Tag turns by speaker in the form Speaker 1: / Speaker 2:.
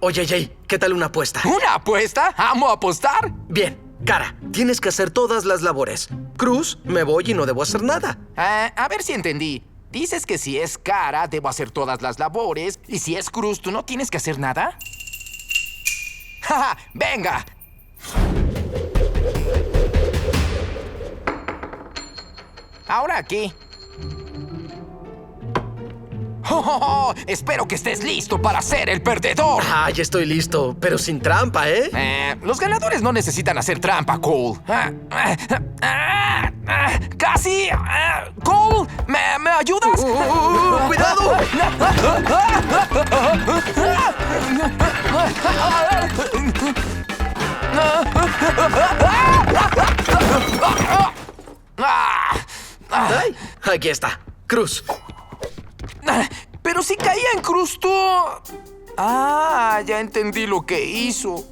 Speaker 1: Oye, Jay, ¿qué tal una apuesta?
Speaker 2: ¿Una apuesta? ¿Amo apostar?
Speaker 1: Bien, Cara, tienes que hacer todas las labores. Cruz, me voy y no debo hacer nada.
Speaker 2: A ver si entendí. Dices que si es Cara, debo hacer todas las labores. Y si es Cruz, ¿tú no tienes que hacer nada? ¡Ja! ¡Venga! Ahora aquí. ¡Oh! Espero que estés listo para ser el perdedor.
Speaker 1: Ah, ya estoy listo, pero sin trampa, ¿eh?
Speaker 2: Los ganadores no necesitan hacer trampa, Cole. ¡Casi! ¡Cole! ¿Me ayudas?
Speaker 1: ¡Cuidado! ¡Ay! Aquí está. Cruz.
Speaker 2: Pero si caía en Cruz, tú... ya entendí lo que hizo.